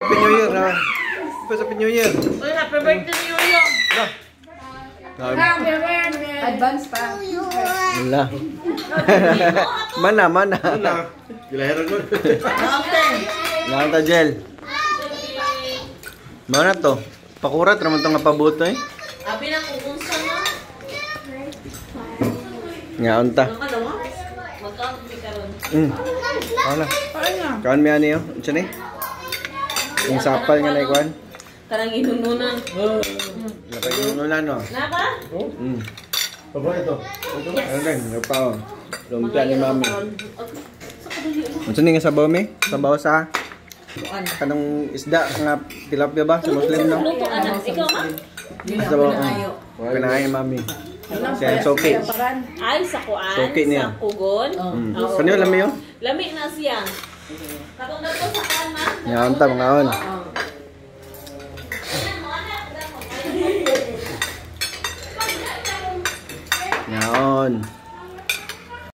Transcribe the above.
Happy New Year, ha? Happy New Year. Uy, happy birthday ni Yoyo. Advance pa. Wala. Mana. Gilahiran ko. Lahat ta gel. Mana to? Pakurat naman to nga pabuto eh. Abi na kukunsa na. Ngaon ta. Ano mo? Magkano karon? Wala. Kaon mi ani yo. Unsa ni? Yung sapal nga na ikuan. Karang inununan. Nakainunan no. Napa? Baba ito. Ano din, nagpao. Lumpia ni mami. Unsa ni nga sabaw mi? Sabaw sa kanang isda nga tilapia ba sa Muslim no? Luto anak, ikaw ma? Sabaw. Kanaay mami. Siya soke. Ay, sa kuan, Soke niya. sa kugon. Kanyo lami yo? Lami na siya. Katong dato sa kuan ma? Ngaon ta ngaon. Ngaon.